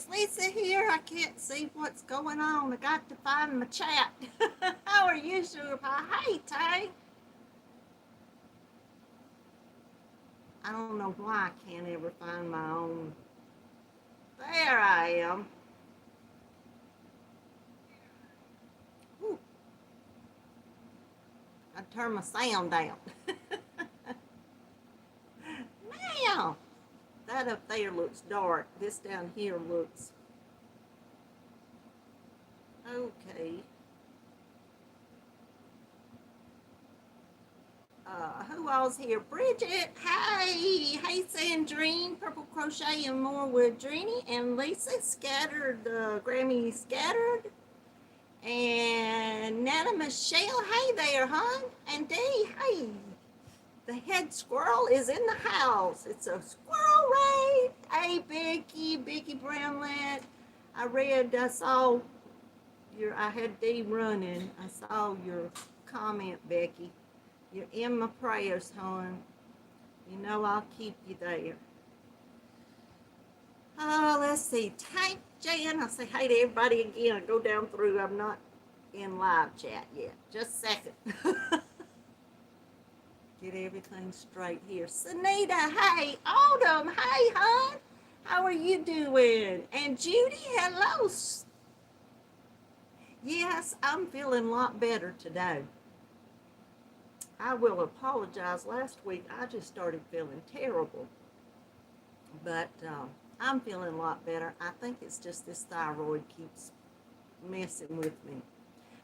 is Lisa here? I can't see what's going on. I got to find my chat. How are you, Sugar Pie? Hey, Tay. I don't know why I can't ever find my own. There I am. Ooh. I turned my sound down. Now, that up there looks dark. This down here looks okay. Who all's here? Bridget, hey, hey Sandrine, Purple Crochet and More with Dreeny, and Lisa Scattered, Grammy Scattered, and Nana Michelle, hey there, hon, and Dee, hey, the head squirrel is in the house. It's a squirrel raid. Hey Becky Brownlet, I saw I had Dee running. I saw your comment, Becky. You're in my prayers, hon. You know I'll keep you there. Let's see. Tank Jan. I'll say hi to everybody again. I'll go down through. I'm not in live chat yet. Just a second. Get everything straight here. Sunita, hey. Autumn, hey, hon. How are you doing? And Judy, hello. Yes, I'm feeling a lot better today. I will apologize. Last week, I just started feeling terrible. But I'm feeling a lot better. I think it's just this thyroid keeps messing with me.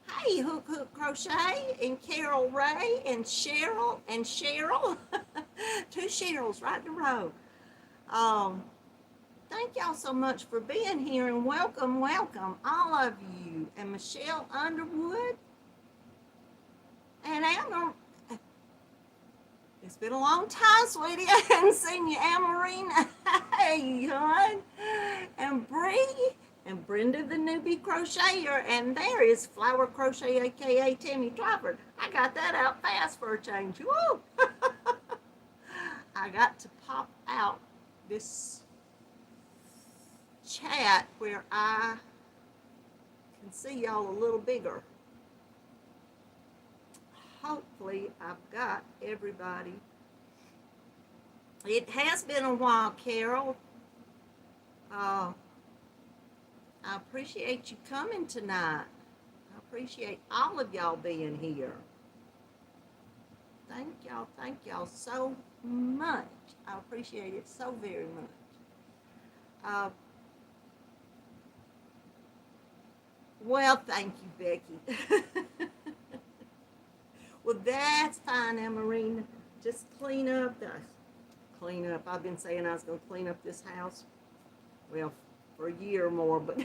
Hey, Hook Crochet and Carol Ray and Cheryl. Two Cheryls right in a row. Thank y'all so much for being here and welcome, all of you. And Michelle Underwood and Anna. It's been a long time, sweetie. I haven't seen you, Amarina. Hey, hon. And Bree. And Brenda, the newbie crocheter. And there is Flower Crochet, a.k.a. Tammy Clifford. I got that out fast for a change. Woo! I got to pop out this chat where I can see y'all a little bigger. Hopefully I've got everybody. It has been a while, Carol. I appreciate you coming tonight. I appreciate all of y'all being here. Thank y'all so much. I appreciate it so very much. Well, thank you, Becky. Well, that's fine, Amarina. Just clean up. I've been saying I was going to clean up this house, well, for a year or more, but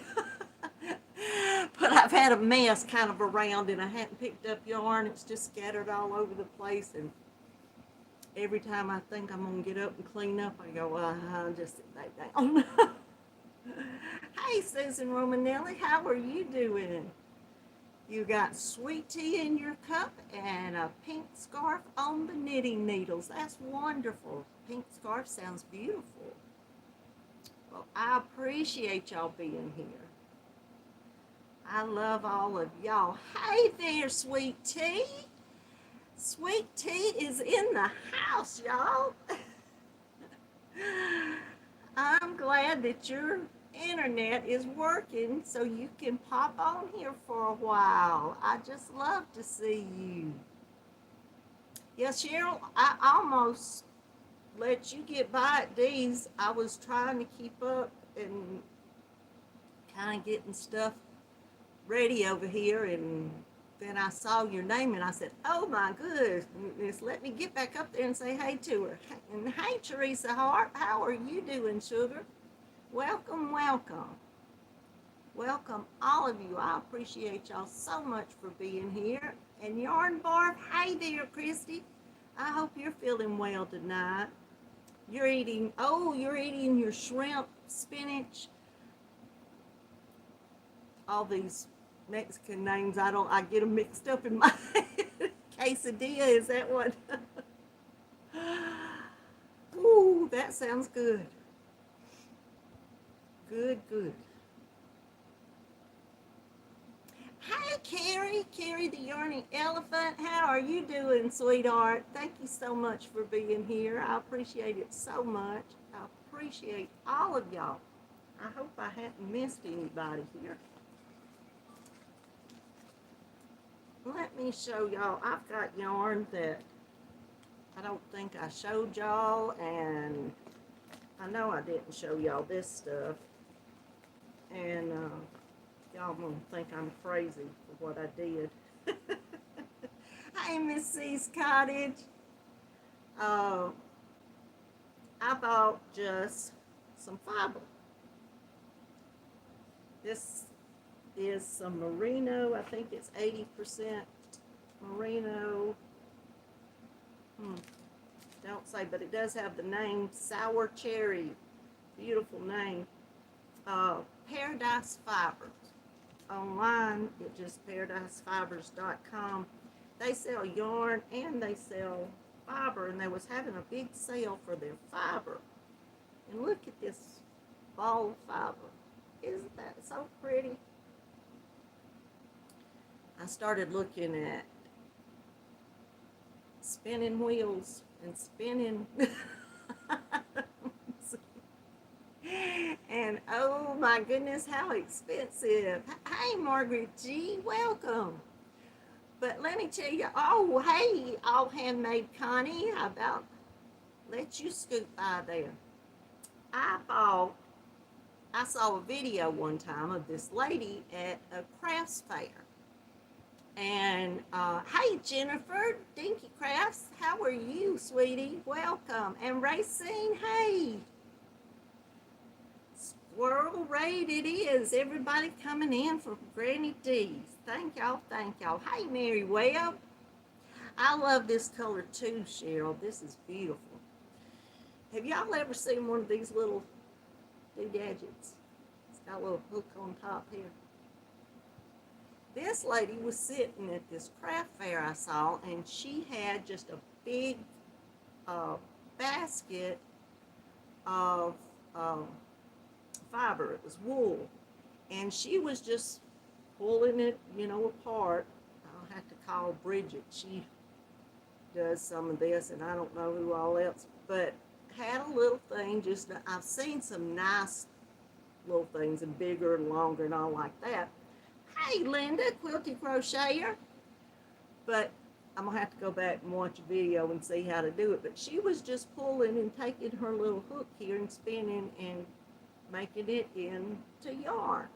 I've had a mess kind of around, and I hadn't picked up yarn. It's just scattered all over the place, and every time I think I'm going to get up and clean up, I go, well, I'll just sit back down. Hey, Susan Romanelli, how are you doing? You got sweet tea in your cup and a pink scarf on the knitting needles. That's wonderful. Pink scarf sounds beautiful. Well, I appreciate y'all being here. I love all of y'all. Hey there, Sweet Tea. Sweet Tea is in the house, y'all. I'm glad that your internet is working so you can pop on here for a while. I just love to see you. Yes, Cheryl, I almost let you get by at Dee's. I was trying to keep up and kind of getting stuff ready over here, and then I saw your name and I said, oh my goodness, let me get back up there and say hey to her. And hey, Teresa Hart, how are you doing, sugar? Welcome, all of you. I appreciate y'all so much for being here. And Yarn Barb, hey there, Christy. I hope you're feeling well tonight. You're eating your shrimp, spinach, all these Mexican names. I get them mixed up in my head. Quesadilla, is that what? Ooh, that sounds good. Good, good. Hey, Carrie the Yarning Elephant. How are you doing, sweetheart? Thank you so much for being here. I appreciate it so much. I appreciate all of y'all. I hope I hadn't missed anybody here. Let me show y'all. I've got yarn that I don't think I showed y'all, and I know I didn't show y'all this stuff. And y'all gonna think I'm crazy for what I did. Hey, Miss C's Cottage. I bought just some fiber. This is some merino. I think it's 80% merino. Don't say, but it does have the name Sour Cherry. Beautiful name. Paradise Fibers. Online, it's just paradisefibers.com. They sell yarn and they sell fiber, and they was having a big sale for their fiber. And look at this ball of fiber. Isn't that so pretty? I started looking at spinning wheels and spinning and oh my goodness, how expensive. Hey, Margaret G, welcome. But let me tell you, oh, hey, all handmade Connie, how about let you scoot by there. I saw a video one time of this lady at a crafts fair. And hey, Jennifer, Dinky Crafts, how are you, sweetie? Welcome. And Racine, hey. Squirrel Raid it is. Everybody coming in for Granny D's. Thank y'all, thank y'all. Hey, Mary Webb. I love this color too, Cheryl. This is beautiful. Have y'all ever seen one of these little doodads? It's got a little hook on top here. This lady was sitting at this craft fair I saw, and she had just a big basket of fiber. It was wool, and she was just pulling it, apart. I'll have to call Bridget. She does some of this, and I don't know who all else, but had a little thing. I've seen some nice little things, and bigger and longer and all like that. Hey, Linda, quilty crocheter. But I'm going to have to go back and watch a video and see how to do it. But she was just pulling and taking her little hook here and spinning and making it into yarn.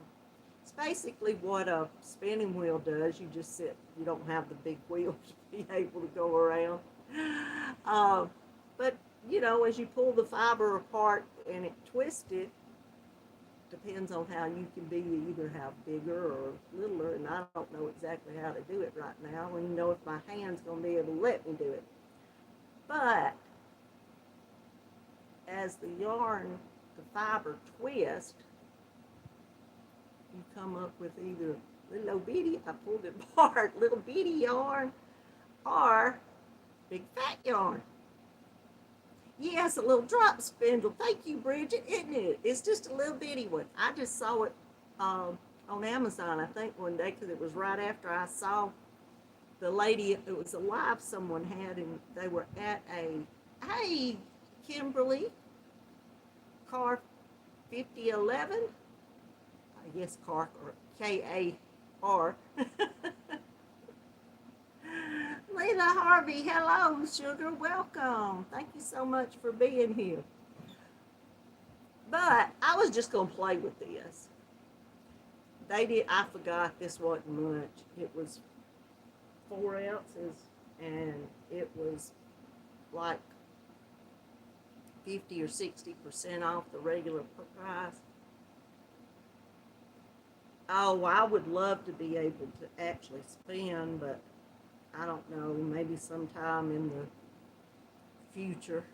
It's basically what a spinning wheel does. You just sit. You don't have the big wheel to be able to go around. But, as you pull the fiber apart and it twisted, depends on how you can be. You either have bigger or littler, and I don't know exactly how to do it right now. I don't even know if my hand's going to be able to let me do it. But as the yarn, the fiber twist, you come up with either little bitty, I pulled it apart, little bitty yarn, or big fat yarn. Yes, a little drop spindle. Thank you, Bridget, isn't it? It's just a little bitty one. I just saw it on Amazon, I think, one day, because it was right after I saw the lady. It was a live someone had, and they were at hey, Kimberly, car 5011. I guess car, or K-A-R. Lena Harvey, hello, sugar, welcome. Thank you so much for being here. But I was just going to play with this. I forgot this wasn't much. It was 4 ounces, and it was like 50 or 60% off the regular price. Oh, I would love to be able to actually spin, but I don't know, maybe sometime in the future.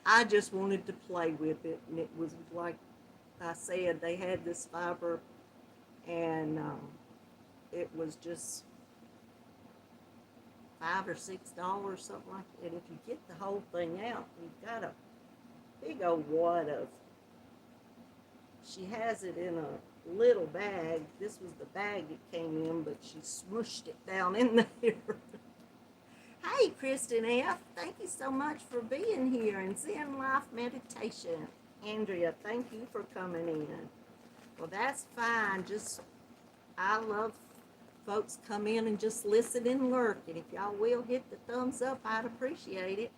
I just wanted to play with it, and it was like I said, they had this fiber, and it was just $5 or $6, something like that. If you get the whole thing out, you've got a big old wad of She has it in a little bag. This was the bag it came in, but she smooshed it down in there. Hey, Kristen F., thank you so much for being here and Zen Life Meditation. Andrea, thank you for coming in. Well, that's fine. I love folks come in and just listen and lurk. And if y'all will hit the thumbs up, I'd appreciate it.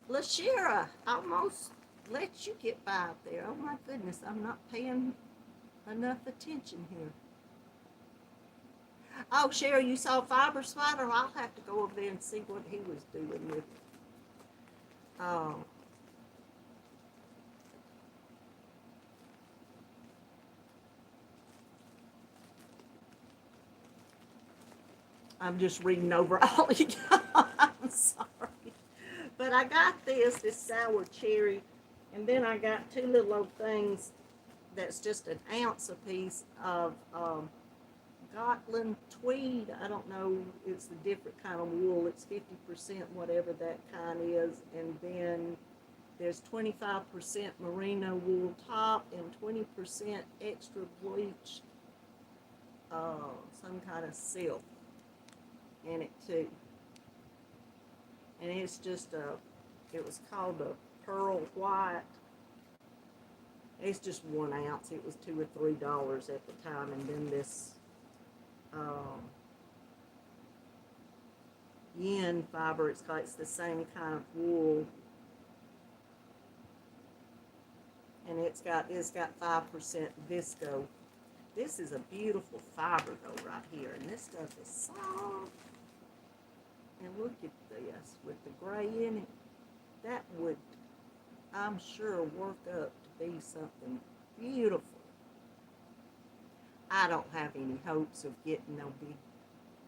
LaShira, almost let you get by up there. Oh my goodness, I'm not paying enough attention here. Oh, Cheryl, you saw Fiber Spider? I'll have to go over there and see what he was doing with it. Oh. I'm just reading over all of you. I'm sorry. But I got this sour cherry, and then I got two little old things that's just an ounce a piece of Gotland tweed. I don't know, it's a different kind of wool. It's 50% whatever that kind is. And then there's 25% merino wool top and 20% extra bleached some kind of silk in it too. And it's just it was called a pearl white. It's just 1 ounce. It was $2 or $3 at the time. And then this yin fiber, it's the same kind of wool, and it's got 5% visco. This is a beautiful fiber though right here, and this stuff is soft. And look at this with the gray in it. That would, I'm sure, work up to be something beautiful. I don't have any hopes of getting no big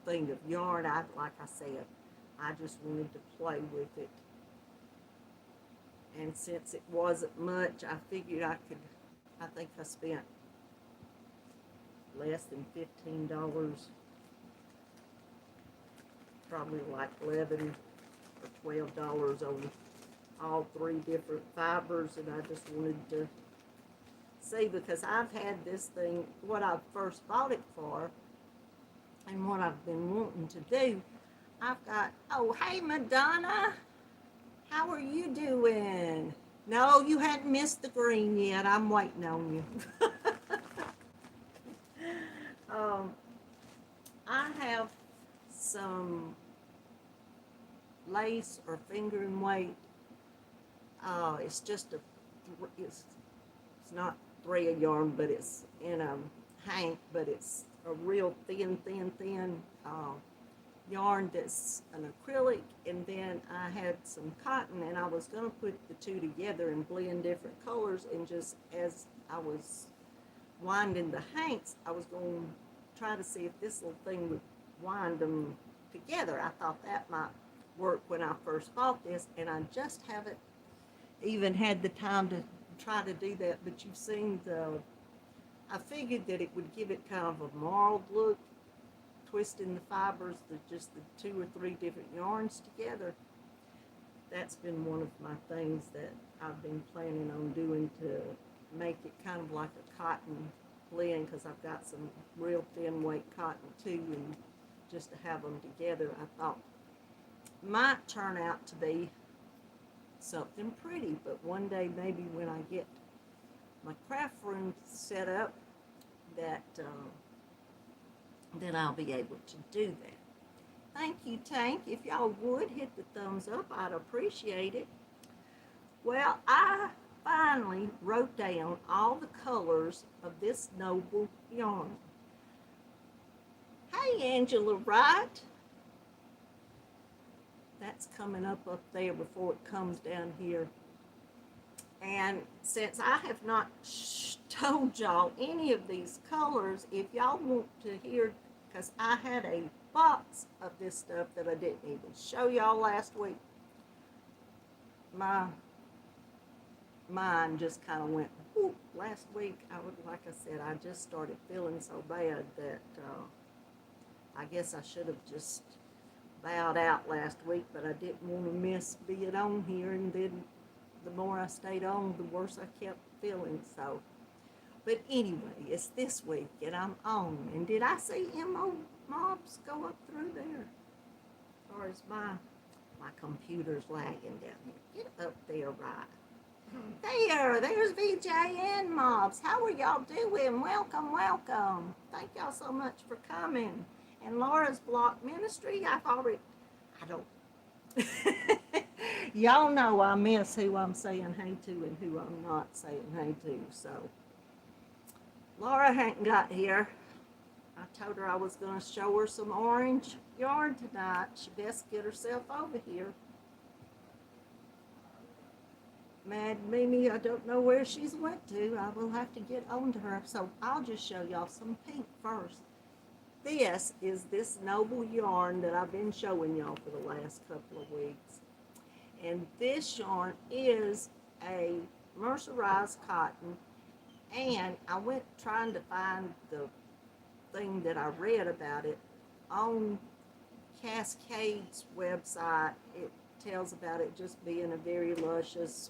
thing of yarn. Like I said, I just wanted to play with it. And since it wasn't much, I figured I think I spent less than $15. Probably like $11 or $12 on all 3 different fibers, and I just wanted to see, because I've had this thing, what I first bought it for, and what I've been wanting to do. I've got, oh, hey, Madonna, how are you doing? No, you hadn't missed the green yet. I'm waiting on you. I have some lace or fingering weight. It's just it's not thread yarn, but it's in a hank, but it's a real thin yarn that's an acrylic, and then I had some cotton, and I was going to put the two together and blend different colors, and just as I was winding the hanks, I was going to try to see if this little thing would wind them together. I thought that might work when I first bought this, and I just haven't even had the time to try to do that. But you've seen I figured that it would give it kind of a marled look, twisting the fibers, just the 2 or 3 different yarns together. That's been one of my things that I've been planning on doing, to make it kind of like a cotton blend, because I've got some real thin weight cotton too, and just to have them together, I thought might turn out to be something pretty. But one day, maybe when I get my craft room set up, that then I'll be able to do that. Thank you, Tank. If y'all would hit the thumbs up, I'd appreciate it. Well, I finally wrote down all the colors of this noble yarn. Hey, Angela Wright. That's coming up there before it comes down here. And since I have not told y'all any of these colors, if y'all want to hear, because I had a box of this stuff that I didn't even show y'all last week. My mind just kind of went whoop. Last week. Like I said, I just started feeling so bad that I guess I should have just bowed out last week, but I didn't want to miss being on here, and then the more I stayed on, the worse I kept feeling. So, but anyway, it's this week and I'm on. And did I see MO mobs go up through there? Or is my computer's lagging down here? Get up there, right? There's VJ and mobs. How are y'all doing? Welcome, welcome. Thank y'all so much for coming. And Laura's Block Ministry, I don't. Y'all know I miss who I'm saying hey to and who I'm not saying hey to. So Laura hadn't got here. I told her I was going to show her some orange yarn tonight. She best get herself over here. Mad Mimi, I don't know where she's went to. I will have to get on to her. So I'll just show y'all some pink first. This is this noble yarn that I've been showing y'all for the last couple of weeks. And this yarn is a mercerized cotton. And I went trying to find the thing that I read about it on Cascade's website. It tells about it just being a very luscious,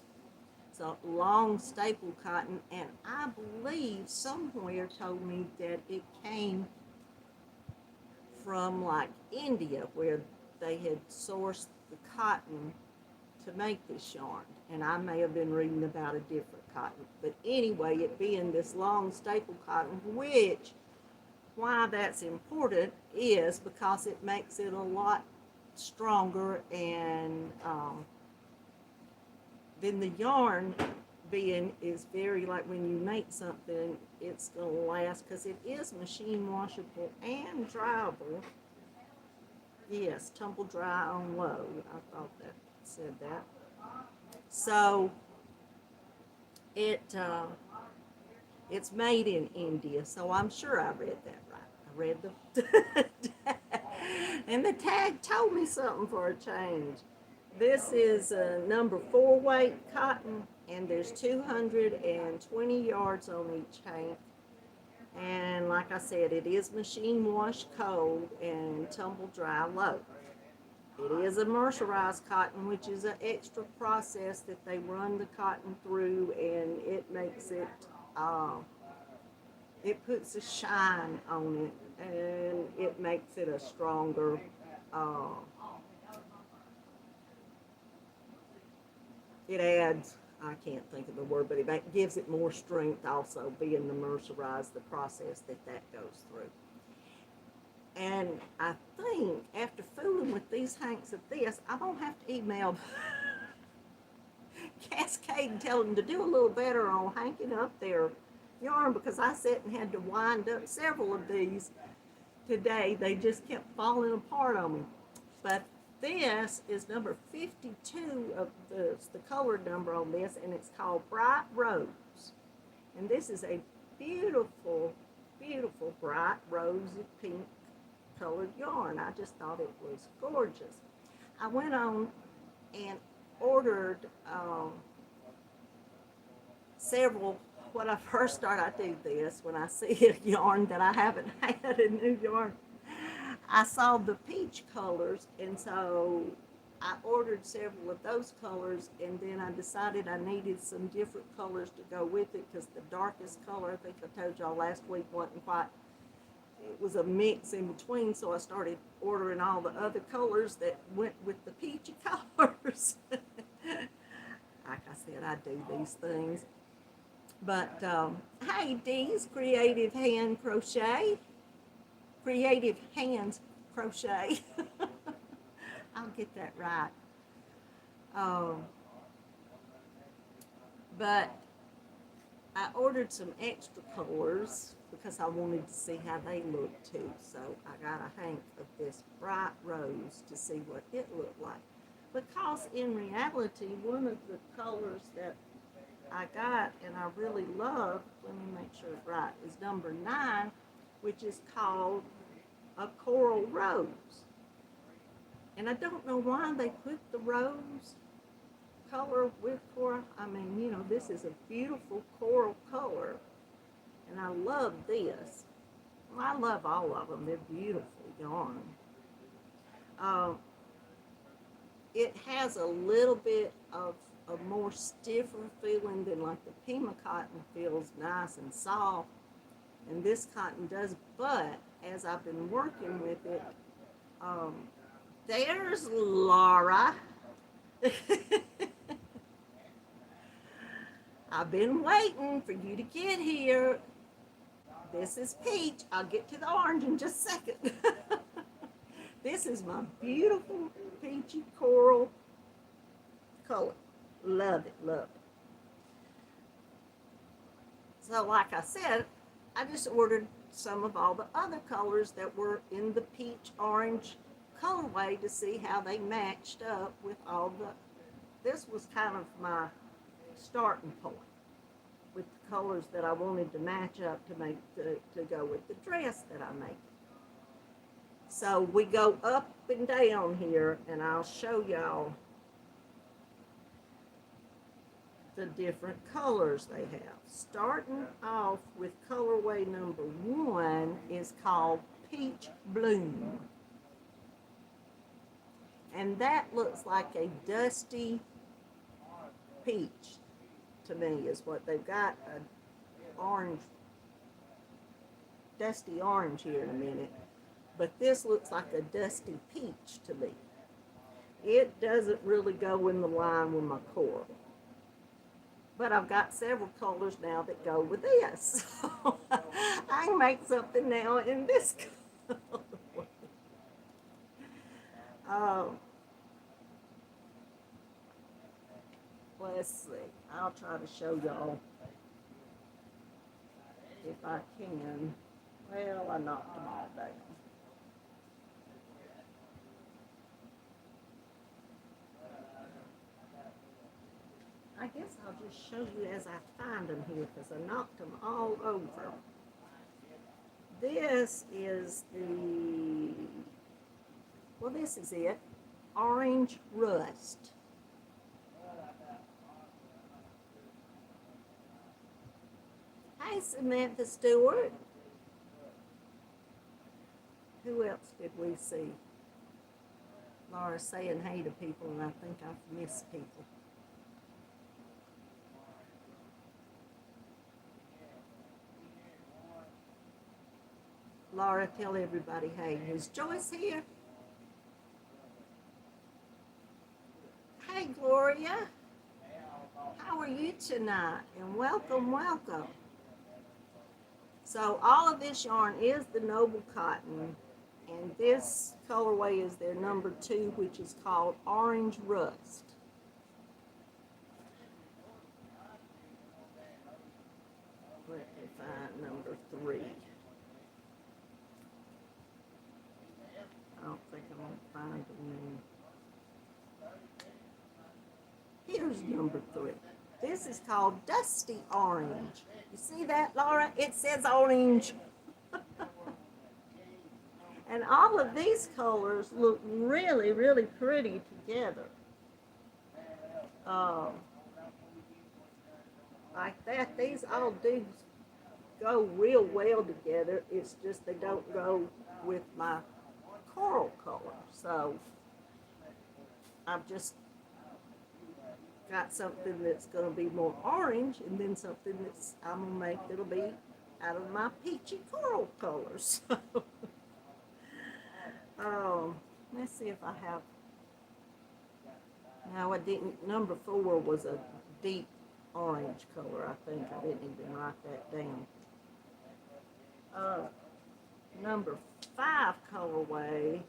so long staple cotton, and I believe somewhere told me that it came from like India, where they had sourced the cotton to make this yarn, and I may have been reading about a different cotton, but anyway, it being this long staple cotton, which why that's important is because it makes it a lot stronger, and then the yarn being is very, like when you make something, it's going to last because it is machine washable and dryable. Yes, tumble dry on low. I thought that said that. So it's made in India, so I'm sure I read that right. I read the and the tag told me something for a change. This is a number 4 weight cotton, and there's 220 yards on each hank. And like I said, it is machine wash cold and tumble dry low. It is a mercerized cotton, which is an extra process that they run the cotton through, and it makes it, it puts a shine on it, and it makes it a stronger, it adds, I can't think of the word, but it gives it more strength also, being the mercerized, the process that goes through. And I think after fooling with these hanks of this, I'm going to have to email Cascade and tell them to do a little better on hanking up their yarn, because I sat and had to wind up several of these today. They just kept falling apart on me. But this is number 52 of the color number on this, and it's called Bright Rose. And this is a beautiful, beautiful bright rosy pink colored yarn. I just thought it was gorgeous. I went on and ordered several. When I first start, I do this when I see a yarn that I haven't had, a new yarn. I saw the peach colors, and so I ordered several of those colors, and then I decided I needed some different colors to go with it, because the darkest color, I think I told y'all last week, wasn't quite, it was a mix in between, so I started ordering all the other colors that went with the peachy colors. Like I said, I do these things. But, hey, Dee's Creative Hand Crochet. Creative Hands Crochet. I'll get that right. But I ordered some extra colors because I wanted to see how they look too. So I got a hank of this bright rose to see what it looked like. Because in reality, one of the colors that I got and I really love, let me make sure it's right, is number 9, which is called a coral rose. And I don't know why they put the rose color with coral. I mean, you know, this is a beautiful coral color, and I love this. Well, I love all of them. They're beautiful yarn. It has a little bit of a more stiffer feeling than like the Pima cotton feels nice and soft. And this cotton does, but as I've been working with it, um, there's Laura. I've been waiting for you to get here. This is peach. I'll get to the orange in just a second. This is my beautiful peachy coral color. Love it, love it. So like I said, I just ordered some of all the other colors that were in the peach orange colorway to see how they matched up with all the, this was kind of my starting point with the colors that I wanted to match up to make to go with the dress that I make. So we go up and down here, and I'll show y'all the different colors they have. Starting off with colorway number 1 is called Peach Bloom. And that looks like a dusty peach to me, is what they've got, an orange, dusty orange here in a minute. But this looks like a dusty peach to me. It doesn't really go in the line with my coral. But I've got several colors now that go with this. So I can make something now in this color. Let's see. I'll try to show y'all if I can. Well, I knocked them all down. I guess I'll just show you as I find them here, because I knocked them all over. This is the, well, this is it, Orange Rust. Hi, Samantha Stewart. Who else did we see? Laura saying hey to people, and I think I've missed people. Laura, tell everybody hey. Is Joyce here? Hey, Gloria. How are you tonight? And welcome, welcome. So all of this yarn is the Noble Cotton, and this colorway is their number 2, which is called Orange Rust. Let me find number 3. I don't think I'm going to find the name. Here's number 3. This is called Dusty Orange. You see that, Laura? It says orange. And all of these colors look really, really pretty together. Like that. These all do go real well together. It's just they don't go with my coral color. So I've just got something that's going to be more orange, and then something that's I'm going to make that'll be out of my peachy coral colors. Let's see if I have. No, I didn't. Number 4 was a deep orange color, I think. I didn't even write that down. Number 5 colorway.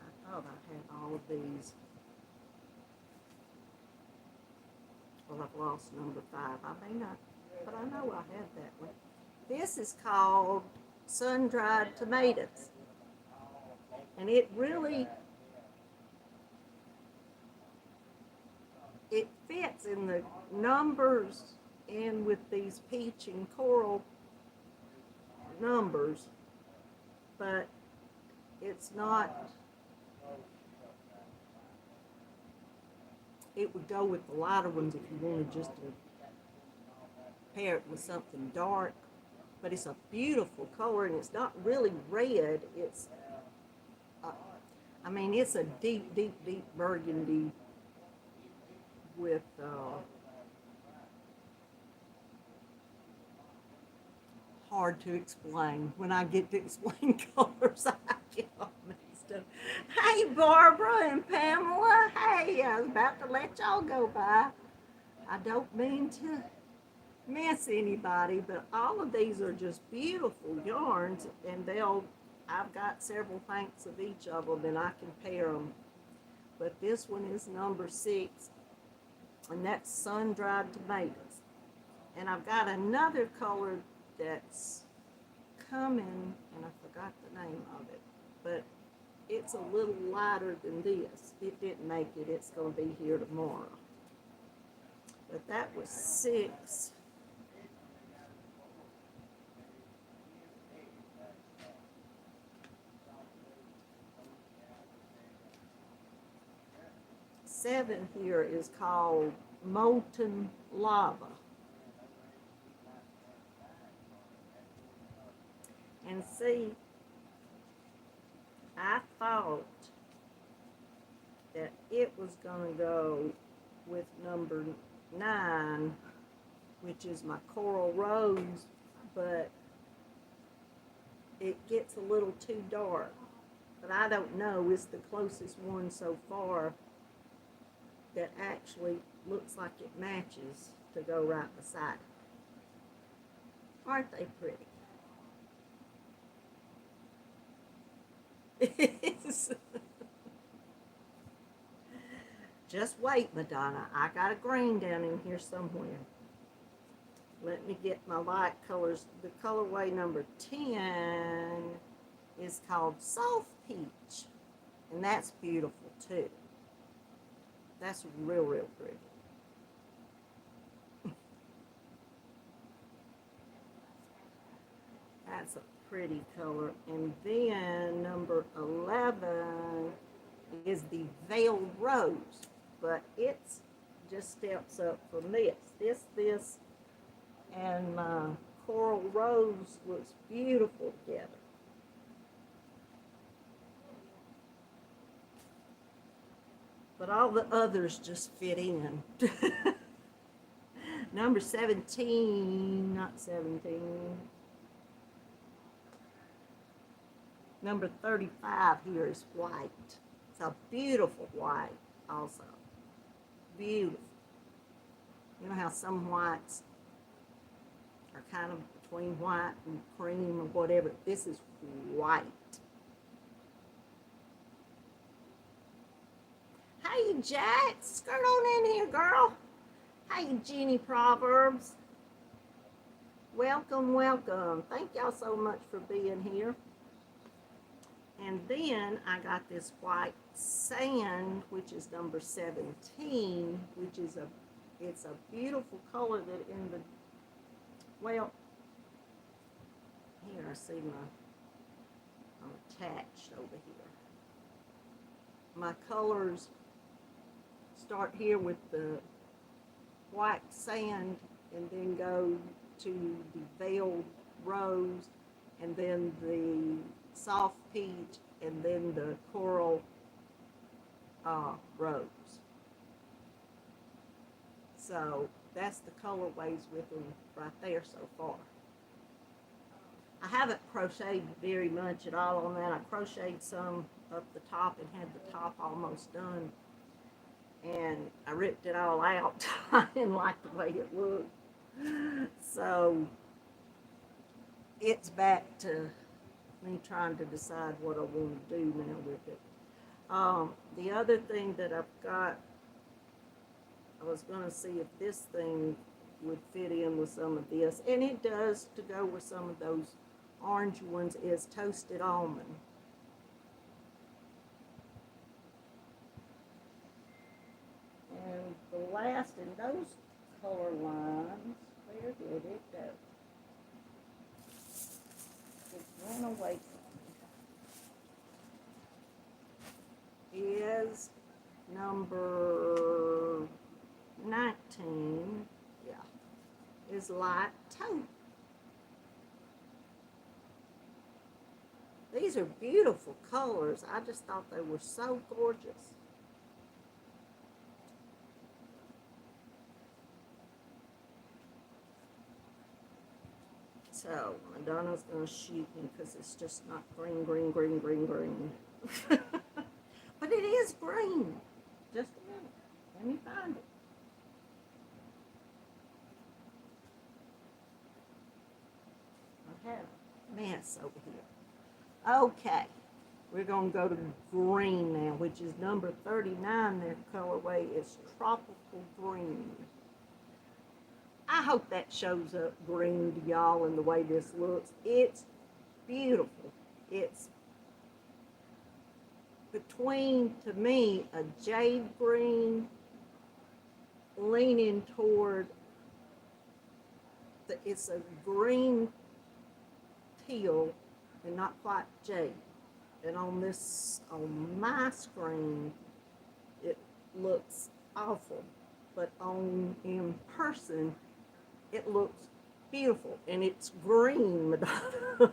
I thought I had all of these. Well, I've lost number 5. I may not, but I know I had that one. This is called Sun-Dried Tomatoes. And it really, it fits in the numbers and with these peach and coral numbers, but it's not, it would go with the lighter ones if you wanted just to pair it with something dark. but it's a beautiful color, and it's not really red. It's, uh, I mean, it's a deep, deep, deep burgundy with hard to explain. When I get to explain colors, I get all messed up. Hey, Barbara and Pamela. Hey, I was about to let y'all go by. I don't mean to miss anybody, but all of these are just beautiful yarns, and I've got several hanks of each of them, and I can pair them. But this one is number 6, and that's sun-dried tomatoes. And I've got another color that's coming, and I forgot the name of it, but it's a little lighter than this. It didn't make it. It's going to be here tomorrow. But that was 6. Seven here is called Molten Lava. And see, I thought that it was going to go with number 9, which is my Coral Rose, but it gets a little too dark. But I don't know, it's the closest one so far that actually looks like it matches to go right beside it. Aren't they pretty? Just wait, Madonna. I got a green down in here somewhere. Let me get my light colors. The colorway number 10 is called Soft Peach. And that's beautiful too. That's real, real pretty. That's a pretty color. And then number 11 is the Veiled Rose. But it's just steps up from this. This, and my Coral Rose looks beautiful together. But all the others just fit in. Number 17, not 17. Number 35 here is white. It's a beautiful white also. Beautiful. You know how some whites are kind of between white and cream or whatever. This is white. Hey, Jack, skirt on in here, girl. Hey, Jenny Proverbs. Welcome, welcome. Thank y'all so much for being here. And then I got this white sand, which is number 17, which is it's a beautiful color that in the, well, here I see I'm attached over here. My colors start here with the white sand and then go to the Veiled Rose and then the Soft Peach and then the Coral Rose. So that's the colorways with them right there so far. I haven't crocheted very much at all on that. I crocheted some up the top and had the top almost done. And I ripped it all out. I didn't like the way it looked. So it's back to me trying to decide what I want to do now with it. The other thing that I've got, I was going to see if this thing would fit in with some of this, and it does, to go with some of those orange ones, is Toasted Almond. And the last in those color lines, where did it go? It went away from me. Is number 19, yeah, is Light Taupe. These are beautiful colors. I just thought they were so gorgeous. So Madonna's going to shoot me because it's just not green, green, green, green, green. But it is green. Just a minute. Let me find it. I have a mess over here. Okay. We're going to go to green now, which is number 39. Their colorway is tropical green. I hope that shows up green to y'all in the way this looks. It's beautiful. It's between, to me, a jade green leaning toward, it's a green teal and not quite jade. And on my screen, it looks awful. But in person, it looks beautiful, and it's green, Madonna.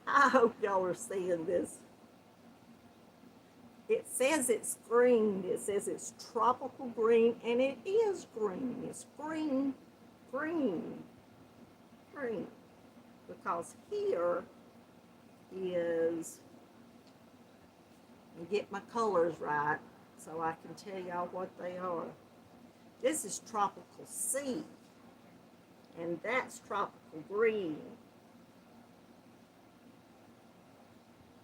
I hope y'all are seeing this. It says it's green. It says it's tropical green, and it is green. It's green, green, green. Because here is, and get my colors right so I can tell y'all what they are. This is tropical sea, and that's tropical green.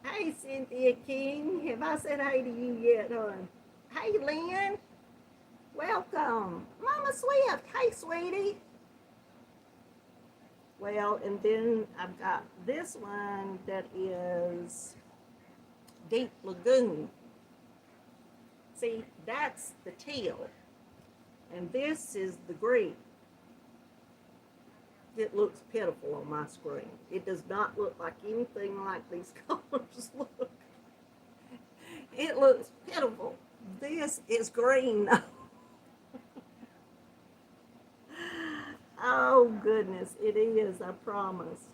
Hey, Cynthia King, have I said hey to you yet, hon? Hey, Lynn, welcome. Mama Swift, hey, sweetie. Well, and then I've got this one that is Deep Lagoon. See, that's the teal. And this is the green. It looks pitiful on my screen. It does not look like anything like these colors look. It looks pitiful. This is green. Oh, goodness, it is, I promise.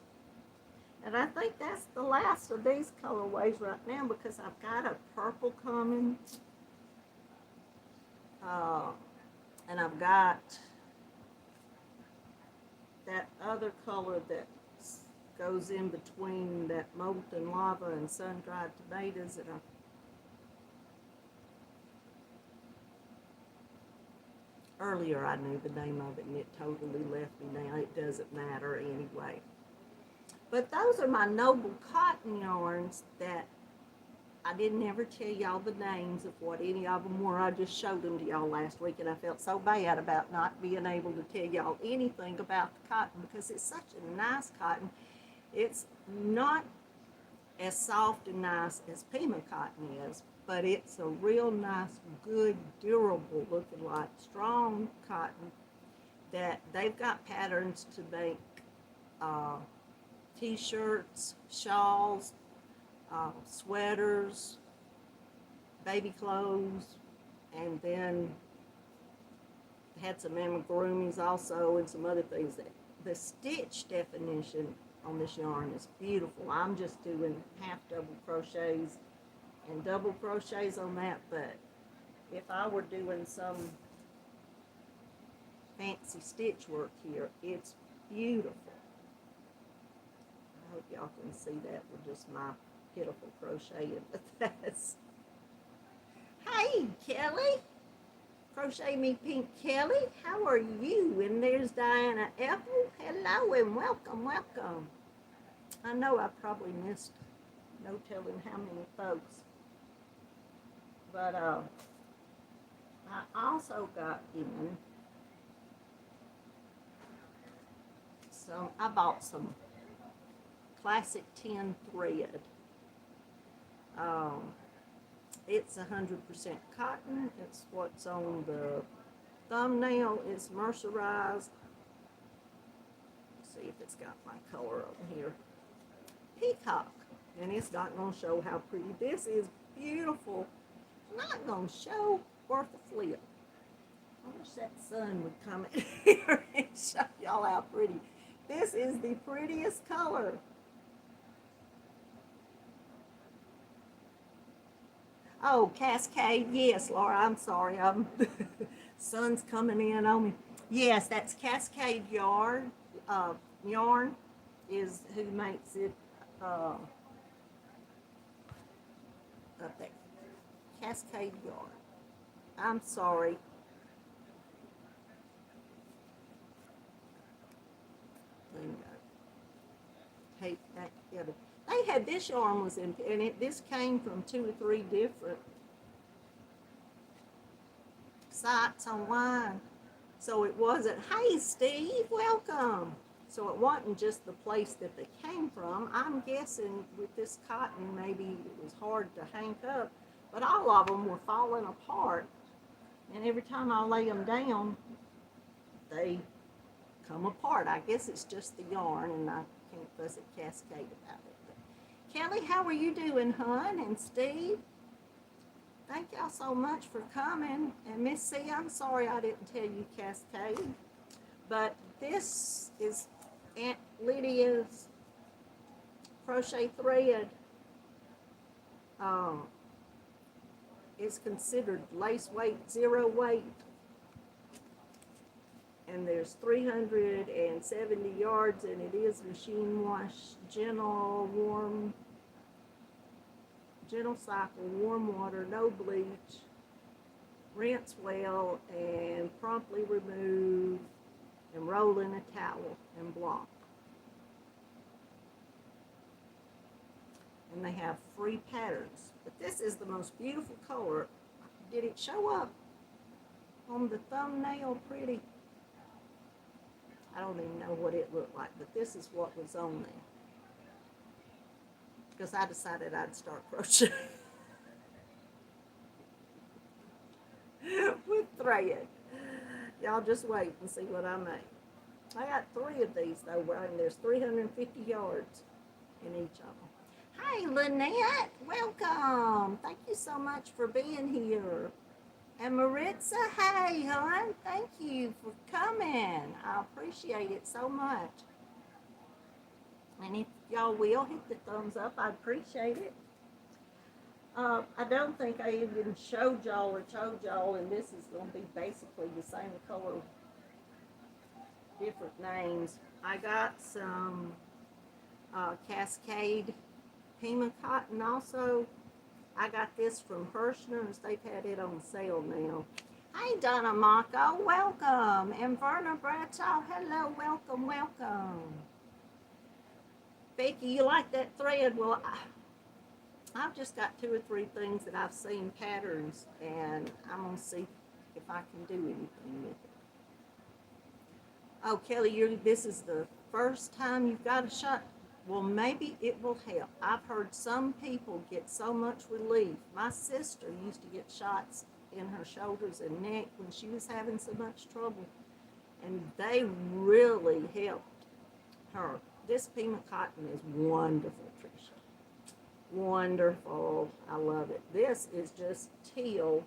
And I think that's the last of these colorways right now because I've got a purple coming. And I've got that other color that goes in between that molten lava and sun-dried tomatoes that earlier I knew the name of it and it totally left me now. It doesn't matter anyway. But those are my noble cotton yarns that I didn't ever tell y'all the names of what any of them were. I just showed them to y'all last week, and I felt so bad about not being able to tell y'all anything about the cotton because it's such a nice cotton. It's not as soft and nice as Pima cotton is, but it's a real nice, good, durable looking like strong cotton that they've got patterns to make t-shirts, shawls, sweaters, baby clothes, and then had some amigurumis also and some other things. That the stitch definition on this yarn is beautiful. I'm just doing half double crochets and double crochets on that, but if I were doing some fancy stitch work here, it's beautiful. I hope y'all can see that with just my pitiful crocheting, but that's... Hey, Kelly! Crochet Me Pink Kelly, how are you? And there's Diana Ethel. Hello and welcome, welcome. I know I probably missed no telling how many folks. But I also got in some, I bought some classic 10 thread. It's 100% cotton. It's what's on the thumbnail. It's mercerized. Let's see if it's got my color on here. Peacock. And it's not going to show how pretty. This is beautiful. It's not going to show worth a flip. I wish that sun would come in here and show y'all how pretty. This is the prettiest color. Oh, Cascade. Yes, Laura, I'm sorry. Sun's coming in on me. Yes, that's Cascade Yard. Yarn is who makes it up there. Cascade Yard. I'm sorry. Bingo. Hey, that, yeah, they had this yarn was in, and this came from 2 or 3 different sites online. So it wasn't, hey, Steve, welcome. So it wasn't just the place that they came from. I'm guessing with this cotton, maybe it was hard to hang up, but all of them were falling apart. And every time I lay them down, they come apart. I guess it's just the yarn, and I can't fuss at Cascade about it. But Kelly, how are you doing, hon? And Steve, thank y'all so much for coming. And Miss C, I'm sorry I didn't tell you Cascade, but this is Aunt Lydia's crochet thread. Is considered lace weight, 0 weight. And there's 370 yards, and it is machine wash, gentle cycle, warm water, no bleach, rinse well, and promptly remove, and roll in a towel and block. And they have free patterns. But this is the most beautiful color. Did it show up on the thumbnail pretty? I don't even know what it looked like, but this is what was on there. Because I decided I'd start crocheting with thread. Y'all just wait and see what I make. I got 3 of these though, and there's 350 yards in each of them. Hi, Lynette. Welcome. Thank you so much for being here. And Maritza, hey, hon. Thank you for coming. I appreciate it so much. And if y'all will hit the thumbs up, I'd appreciate it. I don't think I even showed y'all or told y'all, and this is going to be basically the same color, different names. I got some Cascade Pima cotton also. I got this from Hirschner's. They've had it on sale now. Hey, Donna Mako, welcome. And Verna Bradshaw, hello, welcome, welcome. Becky, you like that thread? Well, I've just got 2 or 3 things that I've seen patterns, and I'm going to see if I can do anything with it. Oh, Kelly, this is the first time you've got a shot. Well, maybe it will help. I've heard some people get so much relief. My sister used to get shots in her shoulders and neck when she was having so much trouble, and they really helped her. This Pima cotton is wonderful, Tricia. Wonderful. I love it. This is just teal.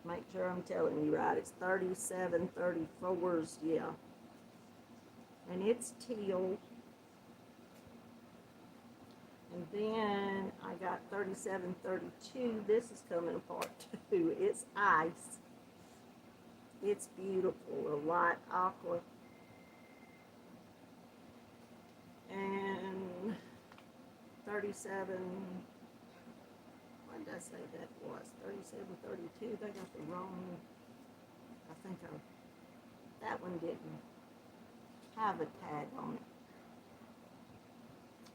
Make sure I'm telling you right. It's 37, 34s, yeah. And it's teal. And then I got 37, 32. This is coming apart too. It's ice. It's beautiful, a light aqua. And 37, what did I say that was? 37, 32, they got the wrong, I think that one didn't have a tag on it.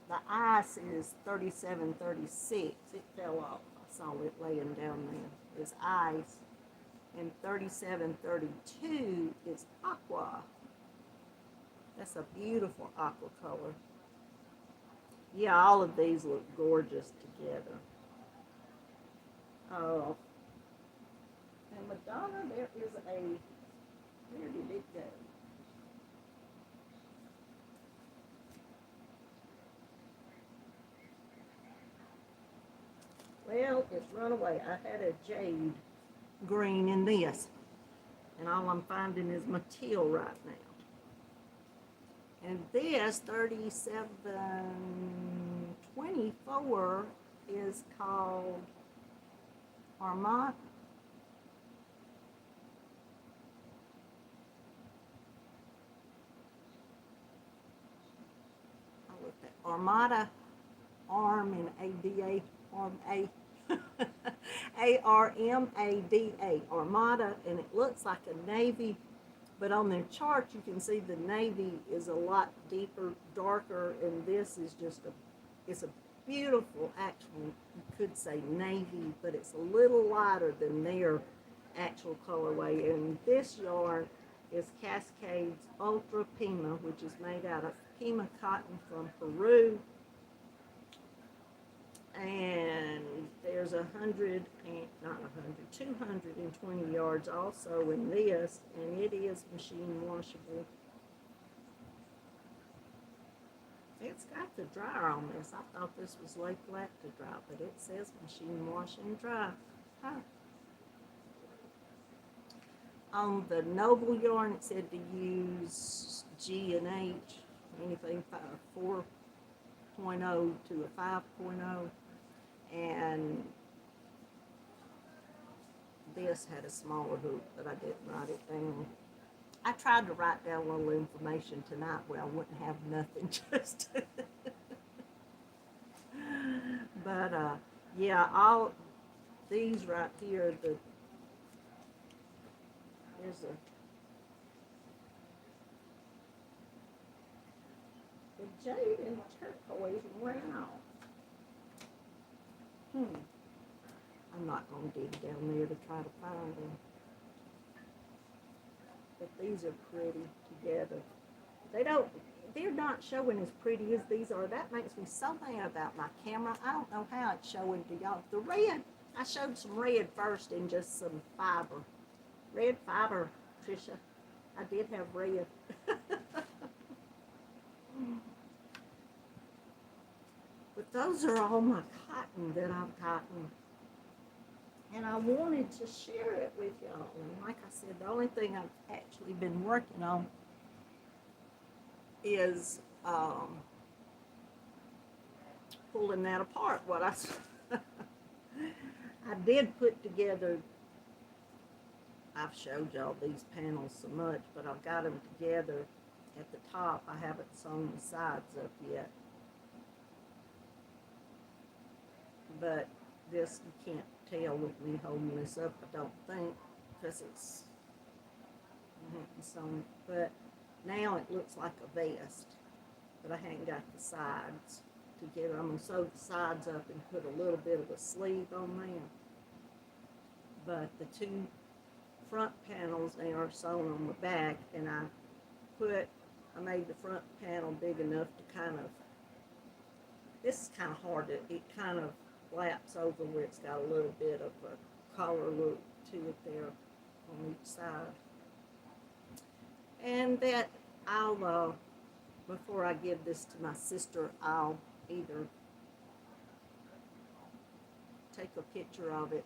The ice is 37, 36. It fell off. I saw it laying down there. It's ice. And 37, 32 is aqua. That's a beautiful aqua color. Yeah, all of these look gorgeous together. Oh. And Madonna, there is a, where did it go? Well, it's run away. I had a jade green in this, and all I'm finding is my teal right now. And this 37, 24 is called Armada. I looked at Armada Arm and ADA Arm A. ARMADA, Armada, and it looks like a navy, but on their chart you can see the navy is a lot deeper, darker, and this is just it's a beautiful actual, you could say navy, but it's a little lighter than their actual colorway. And this yarn is Cascades Ultra Pima, which is made out of Pima cotton from Peru. And there's 220 yards also in this, and it is machine washable. It's got the dryer on this. I thought this was lay flat to dry, but it says machine wash and dry. Huh. On the Noble yarn, it said to use G and H, anything 4.0 to a 5.0. And this had a smaller hoop, but I didn't write it down. I tried to write down a little information tonight where I wouldn't have nothing, just but yeah, all these right here, there's the jade and turquoise round. I'm not going to dig down there to try to find them. But these are pretty together. They're not showing as pretty as these are. That makes me so mad about my camera. I don't know how it's showing to y'all. The red, I showed some red first and just some fiber. Red fiber, Trisha. I did have red. But those are all my cotton that I've gotten. And I wanted to share it with y'all. And like I said, the only thing I've actually been working on is pulling that apart. What I did put together, I've showed y'all these panels so much, but I've got them together at the top. I haven't sewn the sides up yet. But this, you can't tell with me holding this up, I don't think, because it's sewn. But now it looks like a vest, but I haven't got the sides together. I'm going to sew the sides up and put a little bit of a sleeve on there. But the two front panels, they are sewn on the back, and I made the front panel big enough to kind of, this is kind of hard, it kind of flaps over where it's got a little bit of a collar look to it there on each side. And that I'll, before I give this to my sister, I'll either take a picture of it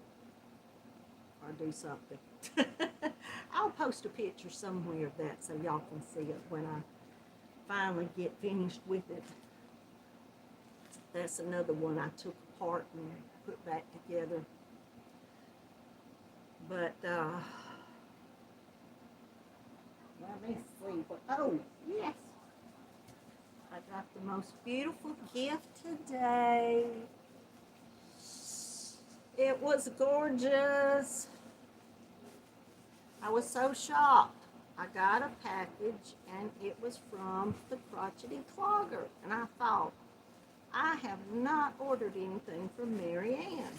or do something. I'll post a picture somewhere of that so y'all can see it when I finally get finished with it. That's another one I took apart and put back together. But let me see. Oh, yes. I got the most beautiful gift today. It was gorgeous. I was so shocked. I got a package and it was from the Crochet Clogger. And I thought, I have not ordered anything from Mary Ann.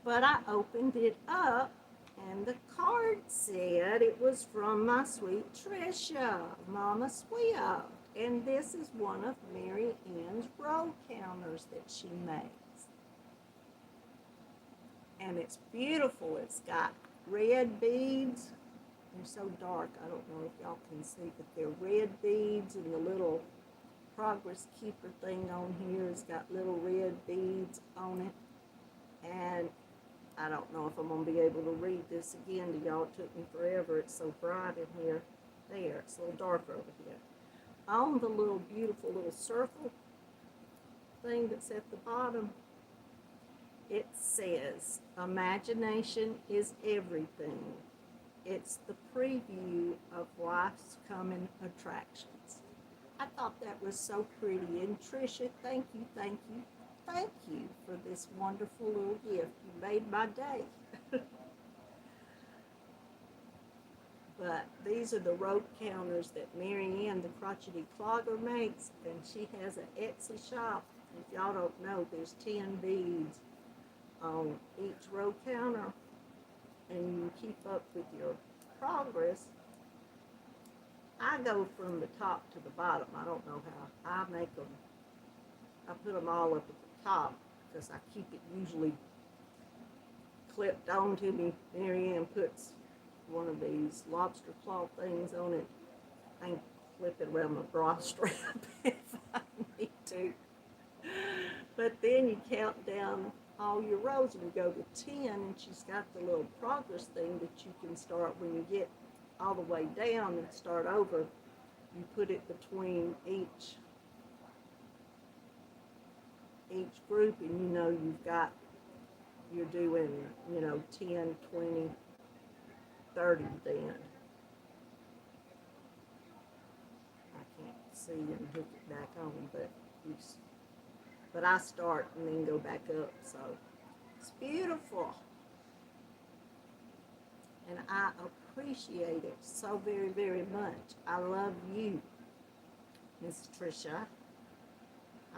But I opened it up and the card said it was from my sweet Trisha, Mama Sweet. And this is one of Mary Ann's roll counters that she makes. And it's beautiful. It's got red beads. They're so dark, I don't know if y'all can see, but they're red beads, and the little progress keeper thing on here has got little red beads on it. And I don't know if I'm going to be able to read this again to y'all. It took me forever. It's so bright in here. There, it's a little darker over here. On the little beautiful little circle, thing that's at the bottom. It says, imagination is everything. It's the preview of life's coming attractions. I thought that was so pretty. And Tricia, thank you, thank you, thank you for this wonderful little gift. You made my day. But these are the rope counters that Mary Ann, the crotchety clogger, makes, and she has an Etsy shop. If y'all don't know, there's 10 beads on each row counter, and you keep up with your progress. I go from the top to the bottom. I don't know how I make them. I put them all up at the top because I keep it usually clipped onto me. Mary Ann puts one of these lobster claw things on it. I can flip it around my bra strap if I need to. But then you count down all your rows and you go to 10, and she's got the little progress thing that you can start when you get all the way down and start over. You put it between each group, and you know you're doing 10, 20, 30 then. I can't see and hook it back on, but I start and then go back up, so it's beautiful. And I appreciate it so very, very much. I love you, Miss Tricia.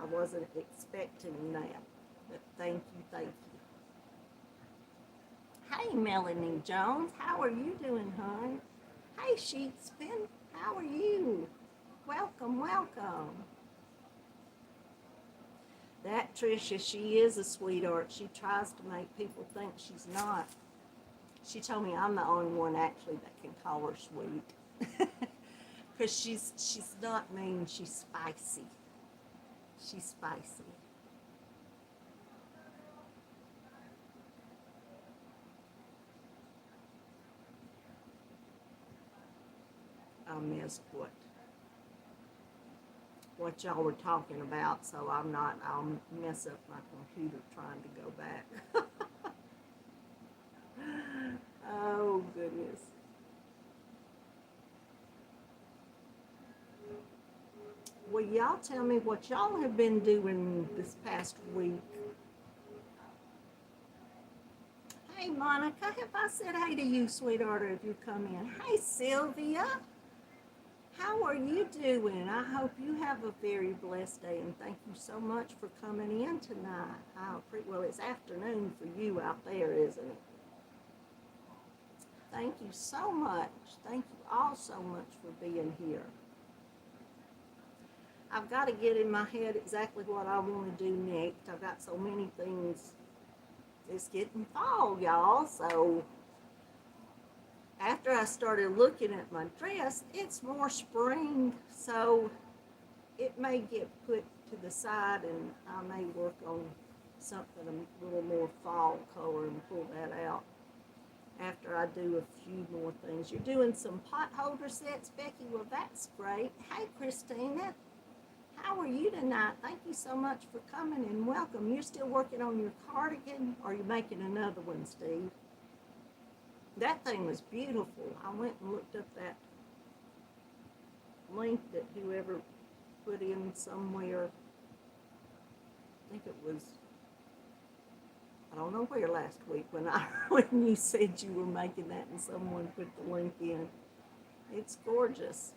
I wasn't expecting that, but thank you, thank you. Hey, Melanie Jones, how are you doing, hon? Hey, Sheepspin, how are you? Welcome, welcome. That Tricia, she is a sweetheart. She tries to make people think she's not. She told me I'm the only one actually that can call her sweet. Because she's not mean, she's spicy. She's spicy. I missed what y'all were talking about, so I'll mess up my computer trying to go back. Oh, goodness. Well, y'all tell me what y'all have been doing this past week. Hey, Monica, have I said hey to you, sweetheart, or have you come in? Hey, Sylvia. How are you doing? I hope you have a very blessed day, and thank you so much for coming in tonight. Well, it's afternoon for you out there, isn't it? Thank you so much. Thank you all so much for being here. I've got to get in my head exactly what I want to do next. I've got so many things. It's getting fall, y'all, so after I started looking at my dress, it's more spring, so it may get put to the side, and I may work on something a little more fall color and pull that out after I do a few more things. You're doing some pot holder sets, Becky? Well, that's great. Hey, Christina. How are you tonight? Thank you so much for coming and welcome. You're still working on your cardigan, or are you making another one, Steve? That thing was beautiful. I went and looked up that link that whoever put in somewhere. I think it was, I don't know where last week when you said you were making that and someone put the link in. It's gorgeous.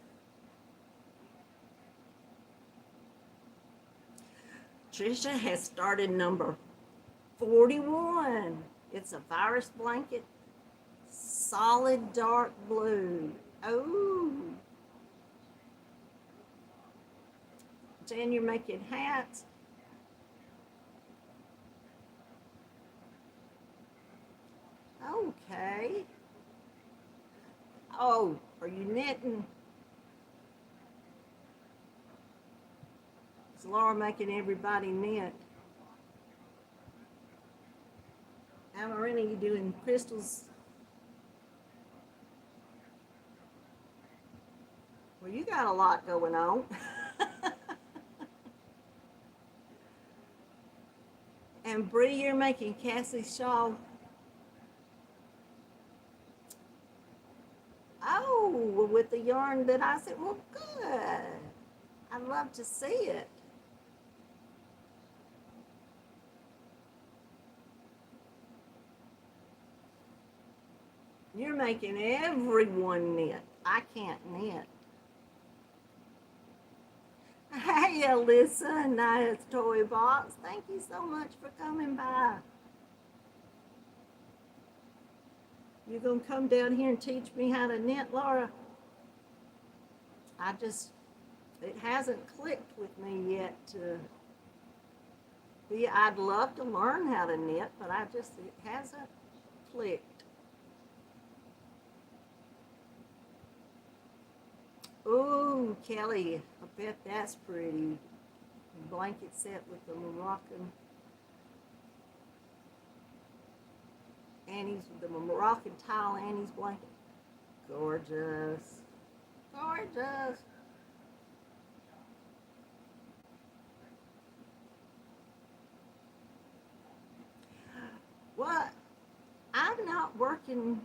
Tricia has started number 41. It's a virus blanket, solid dark blue. Oh. Jan, you're making hats. Okay. Oh, are you knitting? Is Laura making everybody knit? Amarina, you doing crystals? Well, you got a lot going on. And Bree, you're making Cassie's shawl. Oh, with the yarn that I said, well, good. I'd love to see it. You're making everyone knit. I can't knit. Hey, Alyssa, nice toy box. Thank you so much for coming by. You gonna come down here and teach me how to knit, Laura? It hasn't clicked with me yet to be, I'd love to learn how to knit, but it hasn't clicked. Ooh, Kelly, I bet that's pretty. Blanket set with the Moroccan the Moroccan tile Annie's blanket. Gorgeous. Gorgeous. Well, I'm not working.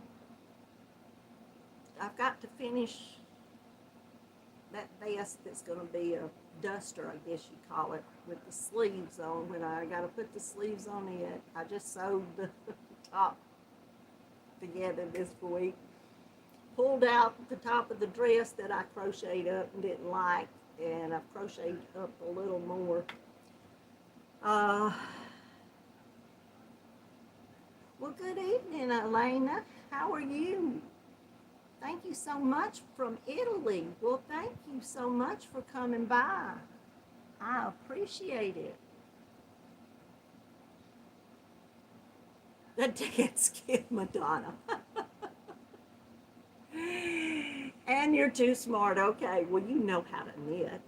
I've got to finish that vest that's going to be a duster, I guess you call it, with the sleeves on. When I got to put the sleeves on it, I just sewed the top together this week. Pulled out the top of the dress that I crocheted up and didn't like, and I've crocheted up a little more. Well, good evening, Elena. How are you? Thank you so much from Italy. Well, thank you so much for coming by. I appreciate it. The dance kid Madonna. And you're too smart. Okay, well, you know how to knit.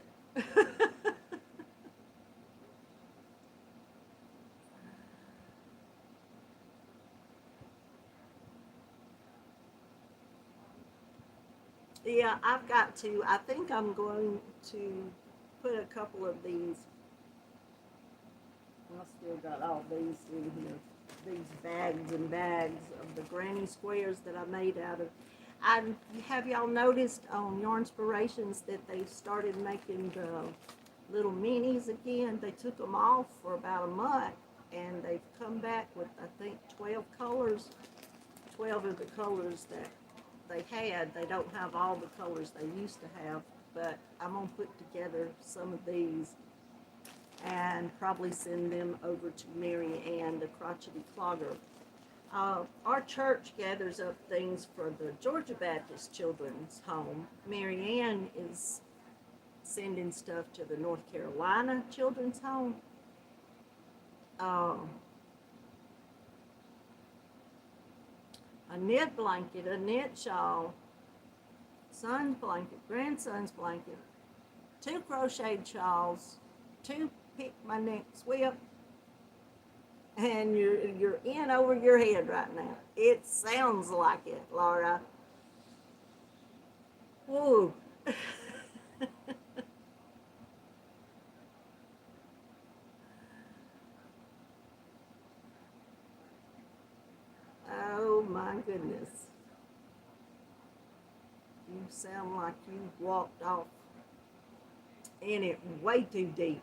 Yeah, I think I'm going to put a couple of these. I still got all these in here. These bags and bags of the granny squares that I made out of. Have y'all noticed on Yarnspirations that they started making the little minis again? They took them off for about a month, and they've come back with, I think, 12 colors. 12 of the colors that they had. They don't have all the colors they used to have, but I'm going to put together some of these and probably send them over to Mary Ann, the crotchety clogger. Our church gathers up things for the Georgia Baptist Children's Home. Mary Ann is sending stuff to the North Carolina Children's Home. A knit blanket, a knit shawl, son's blanket, grandson's blanket, 2 crocheted shawls, 2 pick my next whip, and you're in over your head right now. It sounds like it, Laura. Woo. Oh my goodness. You sound like you walked off in it way too deep.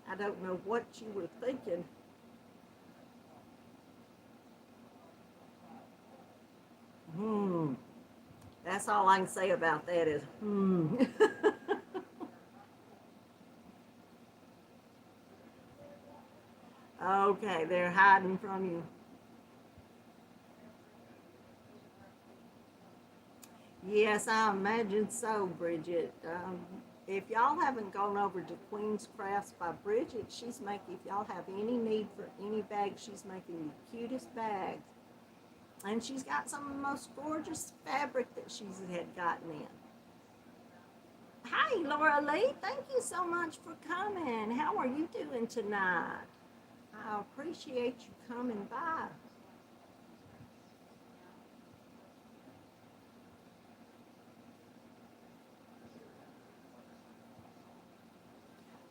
I don't know what you were thinking. That's all I can say about that is Okay, they're hiding from you. Yes, I imagine so, Bridget. If y'all haven't gone over to Queen's Crafts by Bridget, if y'all have any need for any bags, she's making the cutest bags. And she's got some of the most gorgeous fabric that she's had gotten in. Hi, Laura Lee. Thank you so much for coming. How are you doing tonight? I appreciate you coming by.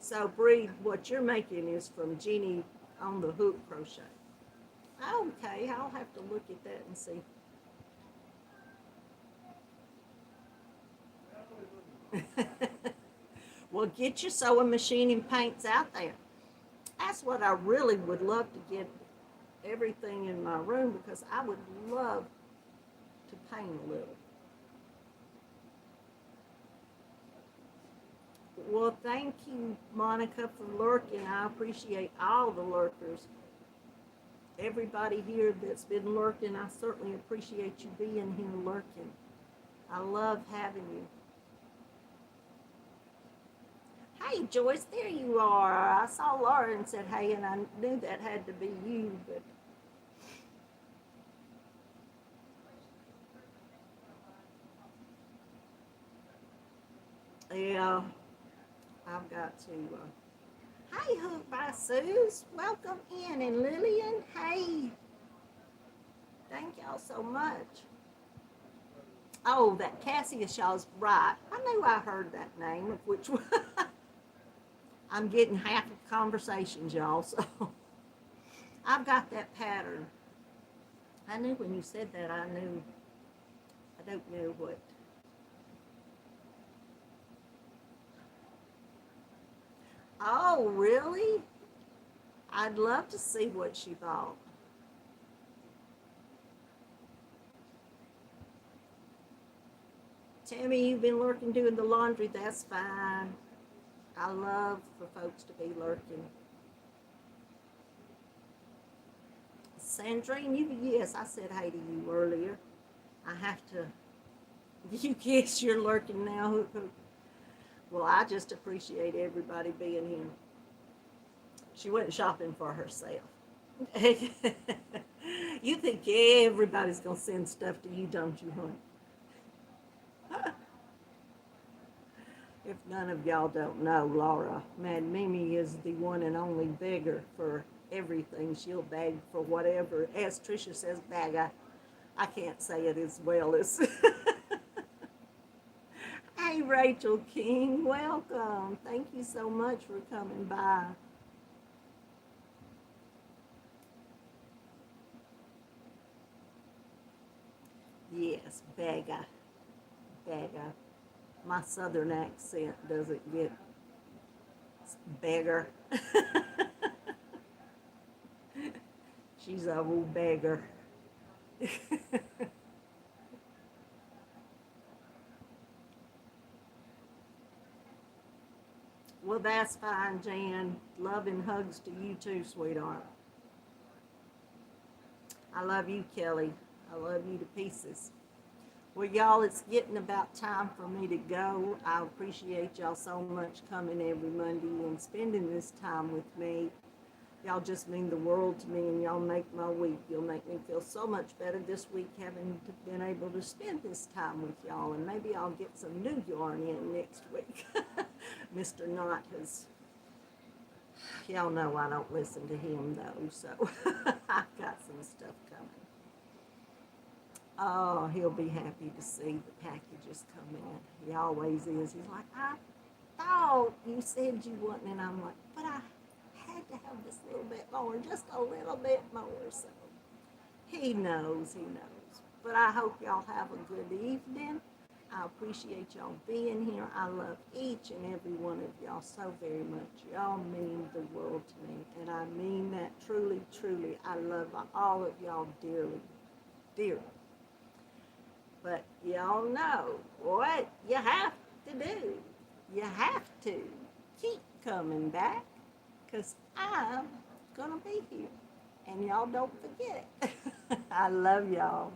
So, Bree, what you're making is from Jeannie on the hook crochet. Okay, I'll have to look at that and see. Well, get your sewing machine and paints out there. That's what I really would love to get everything in my room, because I would love to paint a little. Well, thank you, Monica, for lurking. I appreciate all the lurkers. Everybody here that's been lurking, I certainly appreciate you being here lurking. I love having you. Hey, Joyce, there you are. I saw Laura and said, hey, and I knew that had to be you, but yeah, I've got to. Hey, Hook by Suze, welcome in. And Lillian, hey, thank y'all so much. Oh, that Cassia Shaw's right. I knew I heard that name, of which one. I'm getting half of conversations, y'all, so I've got that pattern. I knew when you said that, I don't know what. Oh, really? I'd love to see what she bought. Tammy, you've been lurking doing the laundry. That's fine. I love for folks to be lurking. Sandrine, yes, I said hey to you earlier. I have to, you guess you're lurking now. Well, I just appreciate everybody being here. She went shopping for herself. You think everybody's going to send stuff to you, don't you, honey? If none of y'all don't know, Laura, Mad Mimi is the one and only beggar for everything. She'll beg for whatever. As Tricia says, bag. I can't say it as well as. Hey, Rachel King, welcome. Thank you so much for coming by. Yes, beggar. Beggar. My southern accent doesn't get beggar. She's a old beggar. Well, that's fine, Jan. Love and hugs to you too, sweetheart. I love you, Kelly. I love you to pieces. Well, y'all, it's getting about time for me to go. I appreciate y'all so much coming every Monday and spending this time with me. Y'all just mean the world to me, and y'all make my week. You'll make me feel so much better this week having been able to spend this time with y'all, and maybe I'll get some new yarn in next week. Mr. Knott has, y'all know I don't listen to him though, so I've got some stuff coming. Oh, he'll be happy to see the packages come in. He always is. He's like, I thought you said you wouldn't, and I'm like, but I had to have this little bit more, just a little bit more. So he knows, he knows. But I hope y'all have a good evening. I appreciate y'all being here. I love each and every one of y'all so very much. Y'all mean the world to me, and I mean that truly, truly. I love all of y'all dearly, dearly. But y'all know what you have to do. You have to keep coming back, because I'm going to be here. And y'all don't forget it. I love y'all.